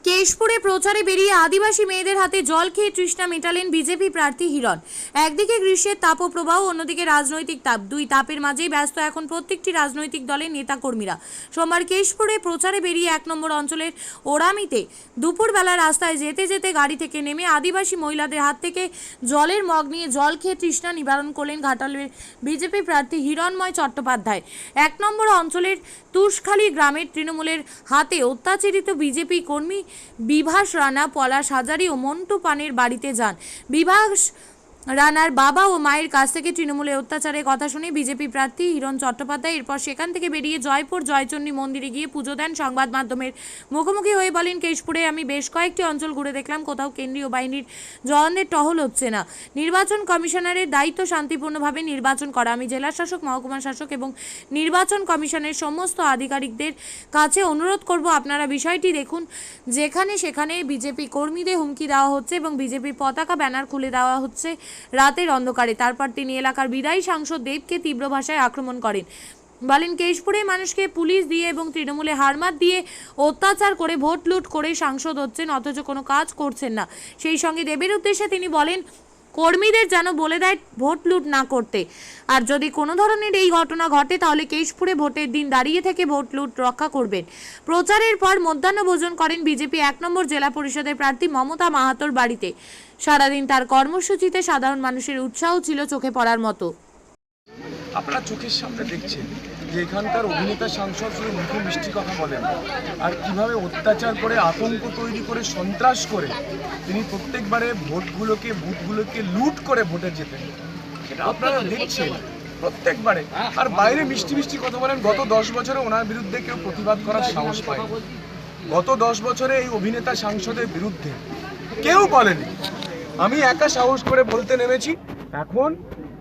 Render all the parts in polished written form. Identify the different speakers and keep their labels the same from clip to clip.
Speaker 1: কেশপুরে প্রচারে বেরিয়ে আদিবাসী মেয়েদের হাতে জল খেয়ে তৃষ্ণা মেটালেন বিজেপি প্রার্থী হিরণ। একদিকে গ্রীষ্মের তাপপ্রবাহ, অন্যদিকে রাজনৈতিক তাপ। দুই তাপের মাঝেই ব্যস্ত এখন প্রত্যেকটি রাজনৈতিক দলের নেতাকর্মীরা। সোমবার কেশপুরে প্রচারে বেরিয়ে 1 নম্বর অঞ্চলের ওরামিতে দুপুরবেলা রাস্তায় যেতে যেতে গাড়ি থেকে নেমে আদিবাসী মহিলাদের হাত থেকে জলের মগ নিয়ে জল খেয়ে তৃষ্ণা নিবারণ করলেন ঘাটালের বিজেপি প্রার্থী হিরণময় চট্টোপাধ্যায়। 1 নম্বর অঞ্চলের তুষখালী গ্রামের তৃণমূলের হাতে অত্যাচারিত বিজেপি কর্মী বিভাস রানা, পলাশ হাজারি ও মন্টু পানের বাড়িতে যান। বিভাস রানার বাবা ও মায়ের কাছ থেকে তৃণমূলের অত্যাচারের কথা শুনে বিজেপি প্রার্থী হিরণ চট্টোপাধ্যায় এরপর সেখান থেকে বেরিয়ে জয়পুর জয়চণ্ডী মন্দিরে গিয়ে পুজো দেন। সংবাদ মাধ্যমের মুখোমুখি হয়ে বলেন, কেশপুরে আমি বেশ কয়েকটি অঞ্চল ঘুরে দেখলাম, কোথাও কেন্দ্রীয় বাহিনীর জওয়ানদের টহল হচ্ছে না। নির্বাচন কমিশনারের দায়িত্ব শান্তিপূর্ণভাবে নির্বাচন করা। আমি জেলা শাসক, মহকুমা শাসক এবং নির্বাচন কমিশনের সমস্ত আধিকারিকদের কাছে অনুরোধ করব, আপনারা বিষয়টি দেখুন। যেখানে সেখানে বিজেপি কর্মীদের হুমকি দেওয়া হচ্ছে এবং বিজেপির পতাকা ব্যানার খুলে দেওয়া হচ্ছে রাতের অন্ধকারে। তারপর তিনি এলাকার বিদায়ী সাংসদ দেবকে তীব্র ভাষায় আক্রমণ করেন। বলেন, কেশপুরে মানুষকে পুলিশ দিয়ে এবং তৃণমূলে হারমাত দিয়ে অত্যাচার করে ভোট লুট করে সাংসদ হচ্ছেন, অথচ কোনো কাজ করছেন না। সেই সঙ্গে দেবের উদ্দেশ্যে তিনি বলেন, কর্মীদের যেন বলে দেয় ভোট লুট না করতে, আর যদি কোনো ধরনের এই ঘটনা ঘটে তাহলে কেশপুরে ভোটের দিন দাঁড়িয়ে থেকে ভোট লুট রক্ষা করবেন। প্রচারের পর মধ্যাহ্নভোজন করেন বিজেপি 1 নম্বর জেলা পরিষদের প্রার্থী মমতা মাহাতোর বাড়িতে। সারাদিন তার কর্মসূচিতে সাধারণ মানুষের উৎসাহ ছিল চোখে পড়ার মতো।
Speaker 2: আপনারা চোখের সামনে দেখছেন যে এখানকার অভিনেতা সাংসদ শুধু মুখে মিষ্টি কথা বলেন, আর কিভাবে অত্যাচার করে, আতঙ্ক তৈরি করে, সন্ত্রাস করে তিনি প্রত্যেকবারে ভোটগুলোকে, বুথগুলোকে লুট করে ভোটে যেতেন। সেটা আপনারা দেখছেন প্রত্যেকবারে। আর বাইরে মিষ্টি মিষ্টি কথা বলেন। গত 10 বছরে ওনার বিরুদ্ধে কেউ প্রতিবাদ করার সাহস পায়। গত 10 বছরে এই অভিনেতা সাংসদের বিরুদ্ধে কেউ বলেনি। আমি একা সাহস করে বলতে নেমেছি। এখন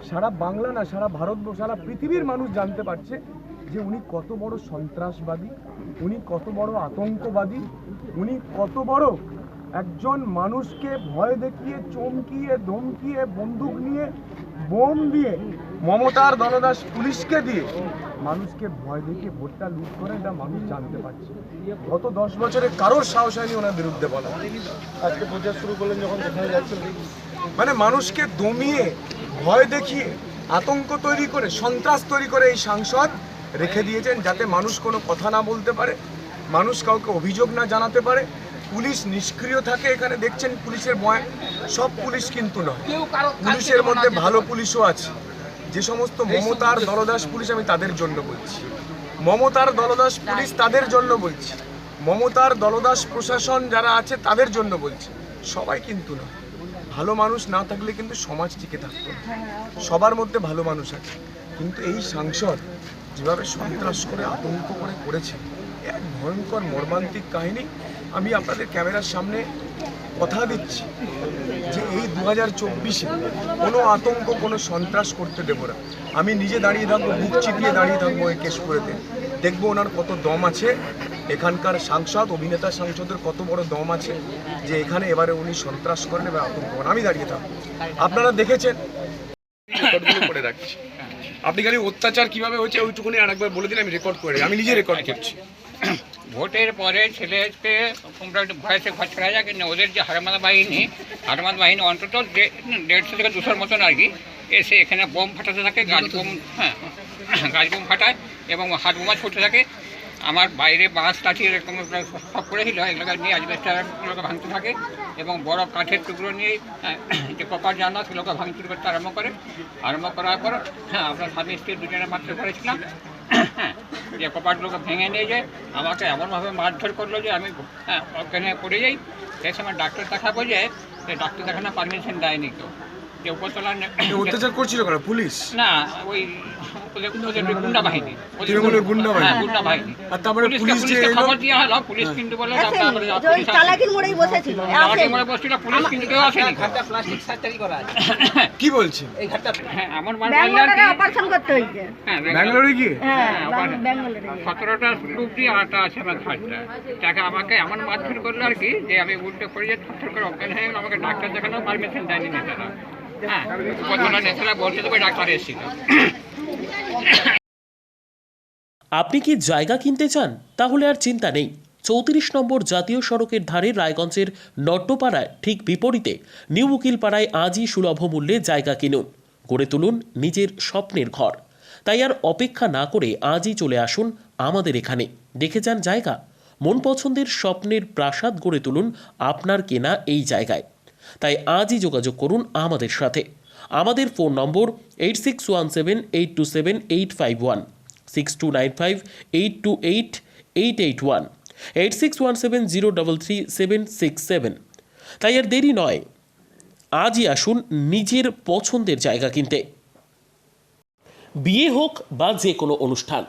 Speaker 2: সারা বাংলা না, সারা ভারতবর্ষ, সারা পৃথিবীর মানুষ জানতে পারছে যে উনি কত বড় সন্ত্রাসবাদী, উনি কত বড় আতঙ্কবাদী, উনি কত বড় একজন মানুষকে ভয় দেখিয়ে, চমকিয়ে, ধমকিয়ে, বন্দুক নিয়ে, বোম দিয়ে, মমতার দলদাস পুলিশকে দিয়ে মানুষকে ভয় দেখিয়ে ভোটটা লুট করে, এটা মানুষ জানতে পারছে। গত 10 বছরে কারোর সাহস হয়নি ওনার বিরুদ্ধে বলা। আজকে প্রচার শুরু করলেন যখন, কোথায় যাচ্ছেন? মানে মানুষকে দমিয়ে, ভয় দেখিয়ে, আতঙ্ক তৈরি করে, সন্ত্রাস তৈরি করে এই সাংসদ রেখে দিয়েছেন, যাতে মানুষ কোনো কথা না বলতে পারে, মানুষ কাউকে অভিযোগ না জানাতে পারে। পুলিশ নিষ্ক্রিয় থাকে। এখানে দেখছেন পুলিশের সব পুলিশ কিন্তু নয়, পুলিশের মধ্যে ভালো পুলিশও আছে। যে সমস্ত মমতার দলদাস পুলিশ, আমি তাদের জন্য বলছি, মমতার দলদাস পুলিশ তাদের জন্য বলছি, মমতার দলদাস প্রশাসন যারা আছে তাদের জন্য বলছি। সবাই কিন্তু নয়। ভালো মানুষ না থাকলে কিন্তু সমাজ টিকে থাকতো না। সবার মধ্যে ভালো মানুষ আছে, কিন্তু এই সাংসদ যেভাবে সন্ত্রাস করে, আতঙ্ক করে করেছে, এক ভয়ঙ্কর মর্মান্তিক কাহিনী। আমি আপনাদের ক্যামেরার সামনে কথা দিচ্ছি যে এই 2024-এ কোনো আতঙ্ক, কোনো সন্ত্রাস করতে দেবো না। আমি নিজে দাঁড়িয়ে থাকবো, বুক চিপিয়ে দাঁড়িয়ে থাকবো এই কেশপুরেতে। দেখবো ওনার কত দম আছে, এখানকার সাংসদ, অভিনেতা সাংসদের কত বড় দম আছে যে এখানে এবারে উনি সন্ত্রাস করেন এবং আতঙ্ক করেন। আমি দাঁড়িয়ে থাকবো। আপনারা দেখেছেন, করে রাখছি। আপনি খালি অত্যাচার কিভাবে হয়েছে ওইটুকুনি আরেকবার বলে দিন, আমি রেকর্ড করে, আমি নিজে রেকর্ড করছি।
Speaker 3: ভোটের পরে ছেলেকে তোমরা একটু ভয়েসে ঘর ছাড়া যায়, কিন্তু ওদের যে হারমাদ বাহিনী অন্তত 150 থেকে 200 মতন আর কি এসে এখানে বোম ফাটাতে থাকে, গাছ বোম ফাটায় এবং হাত বোমা ছুটতে থাকে। আমার বাইরে বাঁশ কাঠি এরকম সব করেছিল, এগুলোকে নিয়ে অ্যাজবেস্টারগুলোকে ভাঙতে থাকে এবং বড় কাঠের টুকরো নিয়ে যে কপার জানা সেগুলোকে ভাঙচুর করতে আরম্ভ করার পর আমরা স্বামী স্ত্রী দুজনে মাত্র করেছিলাম। যে কপাটগুলোকে ভেঙে নিয়ে যায়, আমাকে এমনভাবে মারধর করলো যে আমি ওখানে পড়ে যাই। সেই সময় ডাক্তার দেখাবো, যে ডাক্তার দেখানো পারমিশন দেয়নি কেউ, যে উপরতলা
Speaker 2: অত্যাচার করছিল কারা? পুলিশ
Speaker 3: না, ওই গুন্ডা বাহিনী,
Speaker 2: গুন্ডা
Speaker 3: বাহিনী।
Speaker 2: আর তারপরে পুলিশকে
Speaker 3: খবর দেওয়া হলো, পুলিশ কিন্তু বলে পুলিশ কিন্তু কেউ আসেনি।
Speaker 2: কি বলছে?
Speaker 3: আমার
Speaker 2: ব্যাঙ্গালোরে গিয়ে
Speaker 3: 17টা স্কুপ দিয়ে 8টা আছে আমার ঘাটটা। তাকে আমাকে এমন মারধর করলো আর কি, যে আমি উল্টে পড়ে যে থরথর করে অজ্ঞান হয়ে গেল। আমাকে ডাক্তার দেখানো পারমিশন দেয়নি নেতারা। নেতারা বলতে দেবে ডাক্তার এসেছিল।
Speaker 4: আপনি কি জায়গা কিনতে চান? তাহলে আর চিন্তা নেই, 34 নম্বর জাতীয় সড়কের ধারে রায়গঞ্জের নট্টপাড়ায় ঠিক বিপরীতে নিউ উকিলপাড়ায় আজই সুলভ মূল্যে জায়গা কিনুন, গড়ে তুলুন নিজের স্বপ্নের ঘর। তাই আর অপেক্ষা না করে আজই চলে আসুন আমাদের এখানে, দেখে যান জায়গা। মন পছন্দের স্বপ্নের প্রাসাদ গড়ে তুলুন আপনার কেনা এই জায়গায়। তাই আজই যোগাযোগ করুন আমাদের সাথে। আমাদের ফোন নম্বর 8617827851, 6295828881, 8617033767। তাই আর দেরি নয়, আজই আসুন নিজের পছন্দের জায়গা কিনতে। বিয়ে হোক বা যে কোনো অনুষ্ঠান,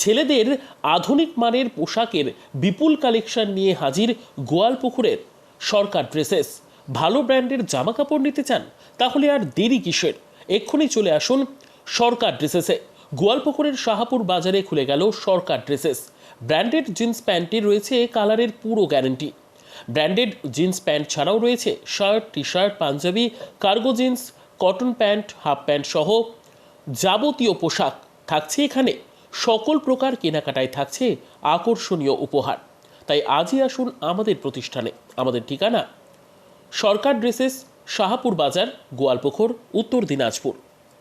Speaker 4: ছেলেদের আধুনিক মানের পোশাকের বিপুল কালেকশন নিয়ে হাজির গোয়ালপুকুরের সরকার ড্রেসেস। ভালো ব্র্যান্ডের জামা কাপড় নিতে চান? তাহলে আর দেরি কিসের? এক্ষুনি চলে আসুন সরকার ড্রেসেসে। গোয়ালপুকুরের শাহাপুর বাজারে খুলে গেল সরকার ড্রেসেস। ব্র্যান্ডেড জিন্স প্যান্টে রয়েছে কালারের পুরো গ্যারেন্টি। ব্র্যান্ডেড জিন্স প্যান্ট ছাড়াও রয়েছে shirt, T shirt, panjabi, cargo jeans, cotton pant, half pant সহ যাবতীয় পোশাক থাকছে এখানে। সকল প্রকার কেনাকাটায় থাকছে আকর্ষণীয় উপহার। তাই আজই আসুন আমাদের প্রতিষ্ঠানে। আমাদের ঠিকানা সরকার ড্রেসেস, শাহাপুর বাজার, গোয়ালপুকুর, উত্তর দিনাজপুর।